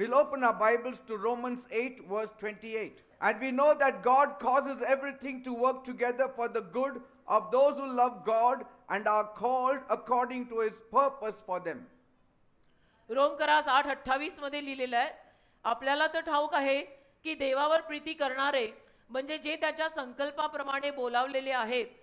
We'll open our Bibles to Romans 8 verse 28. And we know that God causes everything to work together for the good of those who love God and are called according to his purpose for them. रोमकरास 8:28 मध्ये लिहिलेलं आहे, आपल्याला तर ठाऊक आहे की देवावर प्रीती करणारे म्हणजे जे त्याच्या संकल्पाप्रमाणे बोलावलेले आहेत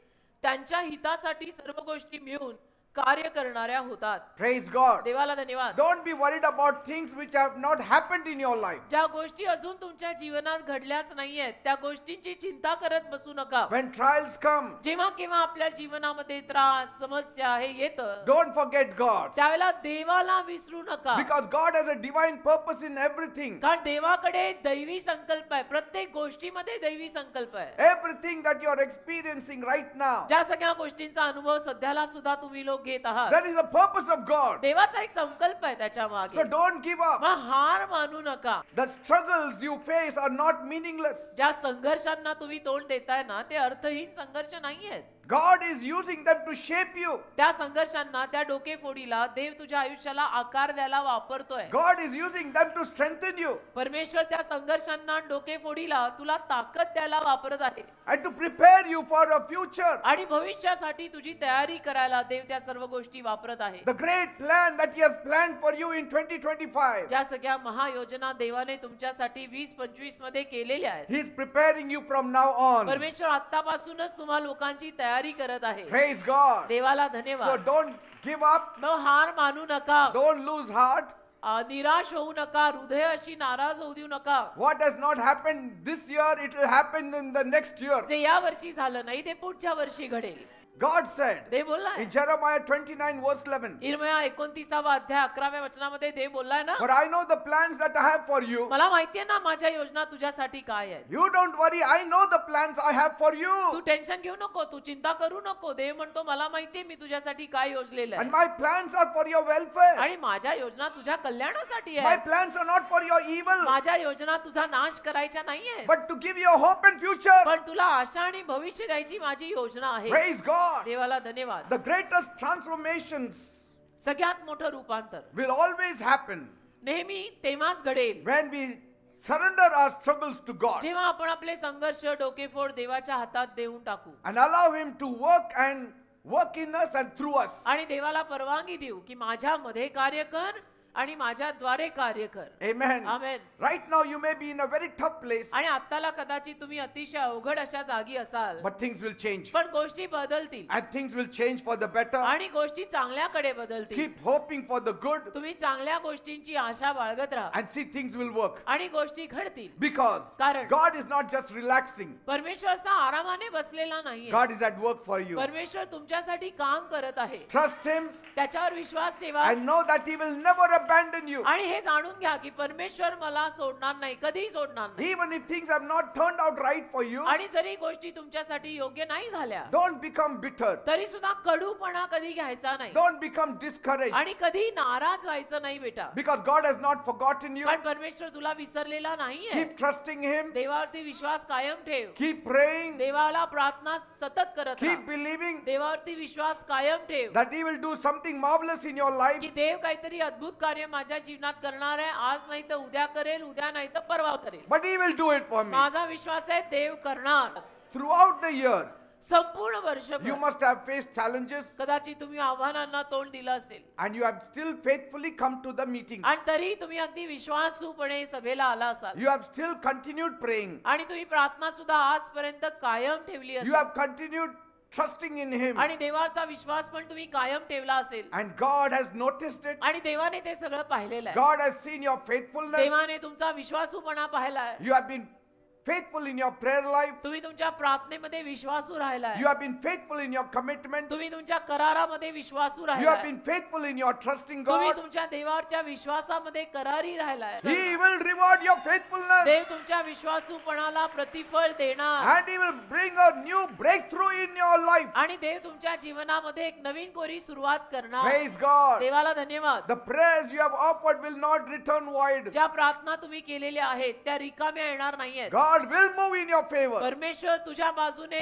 त्यांच्या हितासाठी सर्व गोष्टी मिळून कार्य करणाऱ्या होतात. Praise God. देवाला धन्यवाद. Don't be worried about things which have not happened in your life. ज्या गोष्टी अजून तुमच्या जीवनात घडल्याच नाहीयेत त्या गोष्टींची चिंता करत बसू नका. When trials come, जेव्हा केव्हा आपल्या जीवनामध्ये त्रास समस्या हे येतं don't forget God. त्यावेळेला देवाला विसरू नका. Because God has a divine purpose in everything. कारण देवाकडे दैवी संकल्प आहे. प्रत्येक गोष्टीमध्ये दैवी संकल्प आहे. Everything that you are experiencing right now, ज्या सगळ्या गोष्टींचा अनुभव सध्याला सुद्धा तुम्ही लोक घेत आहात that is the purpose of God. देवाचा एक संकल्प आहे त्याच्या So मागे. don't give up. मग हार मानू नका. The struggles you face are not meaningless. ज्या संघर्षांना तुम्ही तोंड देताय ना ते अर्थहीन संघर्ष नाहीयेत. God is using them to shape you. त्या संघर्षांना त्या डोकेफोडीला देव तुझ्या आयुष्याला आकार द्यायला वापरतोय. God is using them to strengthen you परमेश्वर त्या संघर्षांना डोकेफोडीला तुला ताकद द्यायला वापरत आहे and to prepare you for a future. आणि भविष्यासाठी तुझी तयारी करायला देव त्या सर्व गोष्टी वापरत आहे. The great plan that he has planned for you in 2025. ज्या सगळ्या महायोजना देवाने तुमच्यासाठी 2025 मध्ये केलेल्या आहेत He is preparing you from now on. परमेश्वर आतापासूनच तुम्हा लोकांची तयारी करत आहे. Praise God. देवाला So धन्यवाद. don't give up. मग हार मानू नका. Don't lose heart. निराश होऊ नका. हृदय अशी नाराज होऊ देऊ नका. What has not happened this year, it will happen in the next year. जे या वर्षी झालं नाही ते पुढच्या वर्षी घडेल. God said Dev बोललाय in Jeremiah 29 verse 11. इर्मया 29वा अध्याय 11व्या वचनामध्ये देव बोललाय ना, For I know the plans that I have for you. मला माहितीये ना माझ्या योजना तुझ्यासाठी काय आहेत. You don't worry. I know the plans I have for तू you. टेन्शन घेऊ नको. तू चिंता करू नको. देव म्हणतो मला माहितीये मी तुझ्यासाठी काय योजलेलं And आहे my plans are for your welfare. आणि माझ्या योजना तुझ्या कल्याणासाठी My आहेत. plans are not for your evil, माझ्या योजना तुझा नाश करायच्या नाहीये but to give you a hope and future. पण तुला आशा आणि भविष्य द्यायची माझी योजना आहे. Praise God. देवाला धन्यवाद. The greatest transformations सगळ्यात मोठं रूपांतर will always happen नेहमी तेव्हाच घडेल when we surrender our struggles to God जेव्हा आपण आपले संघर्ष डोकेफोड देवाच्या हातात देऊन टाकू and allow him to work in us and through us. आणि देवाला परवानगी देऊ की माझ्यामध्ये कार्य कर आणि माझ्याद्वारे कार्य कर. Amen. Amen. Right now you may be in a very tough place, आणि आत्ताला कदाचित तुम्ही अतिशय अवघड अशा जागी असाल but things will change पण गोष्टी बदलतील and things will change for the better. आणि गोष्टी चांगल्याकडे बदलतील. Keep hoping for the good तुम्ही चांगल्या गोष्टींची आशा बाळगत राहा and see things will work, आणि गोष्टी घडतील. because कारण God is not just relaxing. परमेश्वर असा आरामाने बसलेला नाहीये. God is at work for you. परमेश्वर तुमच्यासाठी काम करत आहे. Trust him त्याच्यावर विश्वास ठेवा and know that he will never abandon you. आणि हे जाणून घ्या की परमेश्वर मला सोडणार नाही, कधीही सोडणार नाही. Even if things have not turned out right for you, आणि जरी गोष्टी तुमच्यासाठी योग्य नाही झाल्या don't become bitter. तरी सुद्धा कडूपणा कधी घ्यायचा नाही Don't become discouraged, आणि कधी नाराज व्हायचं नाही बेटा. because God has not forgotten you. कारण परमेश्वर तुला विसरलेला नाहीये. Keep trusting him. देवावरती विश्वास कायम ठेव. Keep praying. देवाला प्रार्थना सतत करत Keep राहा. believing देवावरती विश्वास कायम ठेव that he will do something marvelous in your life. की देव काहीतरी अद्भुत कार्य माझ्या जीवनात करणार आहे. आज नाही तर उद्या करेल, उद्या नाही तर परवा करेल. But he will do it for me. माझा विश्वास आहे देव करणार. Throughout the year, संपूर्ण you वर्षभर must have faced challenges कदाचित तुम्ही आव्हानांना तोंड दिलं असेल and you have still faithfully come to the meetings. आणि तरी तुम्ही अगदी विश्वासूपणे सभेला आला असाल You have still continued praying. आणि तुम्ही प्रार्थना सुद्धा आजपर्यंत कायम ठेवली You असेल have continued trusting in him. आणि देवाचा विश्वास पण तुम्ही कायम ठेवला असेल And God has noticed it. आणि देवाने ते सगळं पाहिलेलं आहे. God has seen your faithfulness. देवाने तुमचा विश्वासूपणा पाहिलाय. You have been faithful in your prayer life. तुम्ही तुमच्या प्रार्थनेमध्ये विश्वासू राहिलाय. You have been faithful in your commitment. तुम्ही तुमच्या करारामध्ये विश्वासू You have राहिलाय. been faithful in your trusting तुम्ही God. तुमच्या देवावरच्या विश्वासामध्ये करारी राहिलाय. He will reward your faithfulness देव तुमच्या विश्वासूपणाला प्रतिफळ देणार and he will bring a new breakthrough in your life. आणि देव तुमच्या जीवनामध्ये एक नवीन कोरी सुरुवात करणार. Praise God. देवाला धन्यवाद. The prayers you have offered will not return void. ज्या प्रार्थना तुम्ही केलेल्या आहेत त्या रिकाम्या येणार नाहीयेत. God will move in your favor. परमेश्वर तुझ्या बाजूने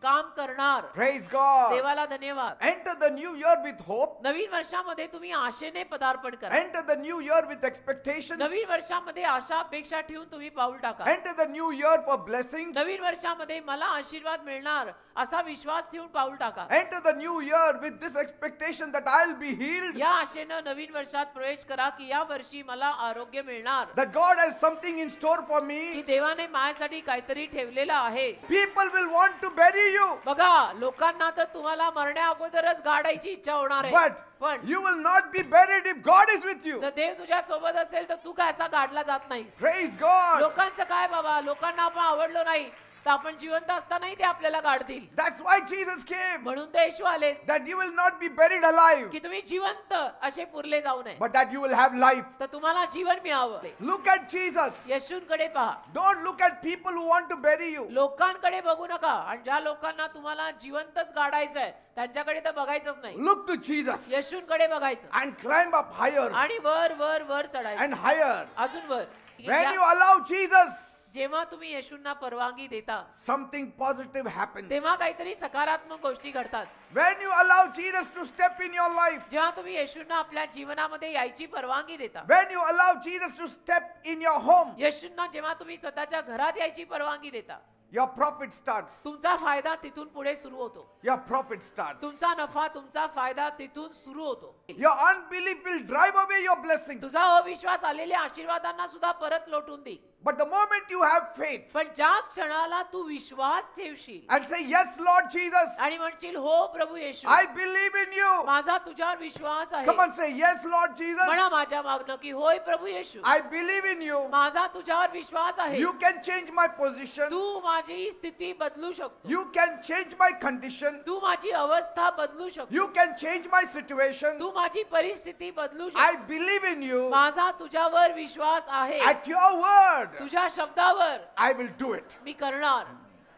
काम करणार. Praise God. देवाला धन्यवाद. Enter the new year with hope. नवीन वर्षामध्ये तुम्ही आशेने पदार्पण करा. Enter the new year with expectations. नवीन वर्षामध्ये आशा अपेक्षा ठेवून तुम्ही पाऊल टाका. Enter the new year for blessings. नवीन वर्षामध्ये मला आशीर्वाद मिळणार असा विश्वास ठेवून पाऊल टाका. Enter the new year with this expectation that I'll be healed. या आशेनं नवीन वर्षात प्रवेश करा की या वर्षी मला आरोग्य मिळणार. That God has something in store for की me. देवाने माझ्यासाठी काहीतरी ठेवलेलं आहे. People will want to bury you. बघा, लोकांना तर तुम्हाला मरण्या अगोदरच गाडायची इच्छा होणार आहे. But पण you will not be buried if God is with you. जर देव तुझ्या सोबत असेल तर तू काय असा गाडला जात नाहीस. Praise God. लोकांचं काय बाबा, लोकांना आपण आवडलो नाही तर आपण जिवंत असतानाही ते आपल्याला गाडतील. That's why Jesus came. म्हणून ते येशू आले That you will not be buried alive, की तुम्ही जिवंत असे पुरले जाऊ नये, but that you will have life. तर तुम्हाला जीवन मिळावं. Look at Jesus. येशूंकडे पहा. Don't look at people who want to bury you. लोकांकडे बघू नका. आणि ज्या लोकांना तुम्हाला जिवंतच गाडायचंय त्यांच्याकडे तर बघायचंच नाही. Look to Jesus येशूंकडे बघायचं and climb up higher आणि वर वर वर चढायचं, and higher. अजून वर. When you allow Jesus, जेव्हा तुम्ही येशूंना परवानगी देता something positive happens. तेव्हा काहीतरी सकारात्मक गोष्टी घडतात. When you allow Jesus to step in your life, जेव्हा तुम्ही येशूंना आपल्या जीवनामध्ये यायची परवानगी देता, when you allow Jesus to step in your home, येशूंना जेव्हा तुम्ही स्वतःच्या घरात यायची परवानगी देता, your profit starts. तुमचा फायदा तिथून पुढे सुरू होतो. Your profit starts. तुमचा नफा, तुमचा फायदा तिथून सुरू होतो. Your unbelief will drive away your blessings. तुझा अविश्वास आलेल्या आशीर्वादांना सुद्धा परत लोटून दे. But the moment you have faith पण ज्या क्षणाला तू विश्वास ठेवशील and say, Yes, Lord Jesus, आणि म्हणशील हो प्रभू येशू, I believe in you. माझा तुझ्यावर विश्वास आहे. Come on, say, Yes, Lord Jesus, म्हणा माझ्या मागणं की होय प्रभू येशू, I believe in you. माझा तुझ्यावर विश्वास आहे. You can change my position. तू माझी स्थिती बदलू शकतो. You can change my condition. तू माझी अवस्था बदलू शकतो. You can change my situation. तू माझी परिस्थिती बदलू I शकतो. believe in you. माझा तुझ्यावर विश्वास आहे. At your word, तुझ्या शब्दावर I will do it. मी करणार.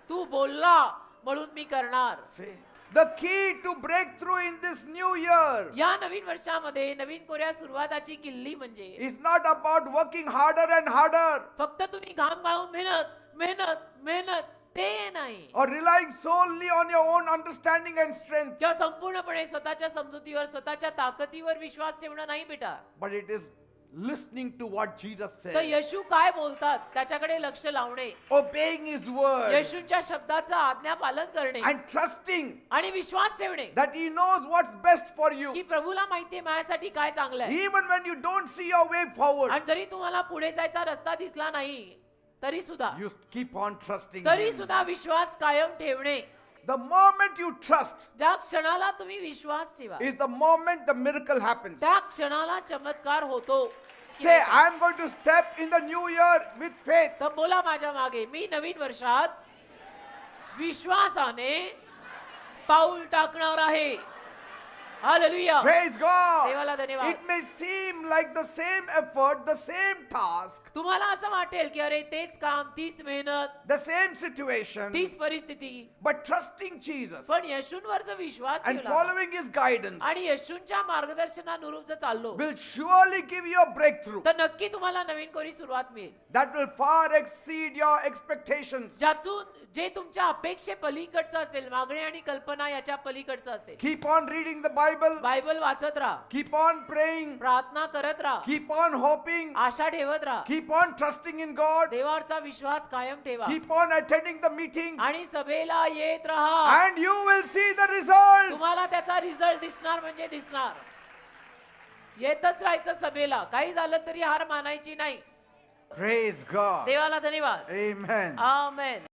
तू बोलला म्हणून मी करणार. See, the key to breakthrough in this new year या नवीन वर्षामध्ये नवीन कोऱ्या सुरुवाताची किल्ली म्हणजे is not about working harder and harder फक्त तुम्ही घाम गाळून मेहनत मेहनत मेहनत ते नाही, or relying solely on your own understanding and strength, किंवा संपूर्णपणे स्वतःच्या समजुतीवर स्वतःच्या ताकदीवर विश्वास ठेवणं नाही बेटा. but it is listening to what Jesus तर said, येशू काय बोलतात त्याच्याकडे लक्ष लावणे, obeying His word, येशूंच्या शब्दाचं आज्ञा पालन करणे and trusting आणि विश्वास ठेवणे that He knows what's best for you. की प्रभूला माहितीये माझ्यासाठी काय चांगलं आहे. Even when you don't see your way forward, आणि जरी तुम्हाला पुढे जायचा रस्ता दिसला नाही तरी सुद्धा you keep on trusting तरी Him. सुद्धा विश्वास कायम ठेवणे. The moment you trust ज्या क्षणाला तुम्ही विश्वास ठेवा is the moment the miracle happens. त्या क्षणाला चमत्कार होतो. Say, I'm going to step in the new year with faith. तर बोला माझ्या मागे, मी नवीन वर्षात विश्वासाने पाऊल टाकणार आहे. हालेलुया. Praise God. देवाला धन्यवाद. It may seem like the same effort, the same task, तुम्हाला असं वाटेल की अरे तेच काम, तीच मेहनत, the same situation, तीच परिस्थिती, but trusting Jesus पण येशूंवर जर विश्वास and ठेवला following His guidance आणि येशूंच्या मार्गदर्शनानुरूप जर चाललो will surely give you a breakthrough तर नक्की तुम्हाला नवीन कोरी सुरुवात मिळेल, that will far exceed your expectations. ज्यातून जे तुमच्या अपेक्षे पलीकडचं असेल, मागणी आणि कल्पना याच्या पलीकडचं असेल. Keep on reading the Bible, Bible वाचत राहा, keep on praying, प्रार्थना करत राहा, keep on hoping, आशा ठेवत राहा, keep on trusting in God, देवावरचा विश्वास कायम ठेवा keep on attending the meetings, आणि सभेला येत राहा. and you will see the results. तुम्हाला त्याचा रिझल्ट दिसणार म्हणजे दिसणार. येतच राहायचं सभेला, काही झालं तरी हार मानायची नाही. Praise God. देवाला धन्यवाद. Amen. आमेन.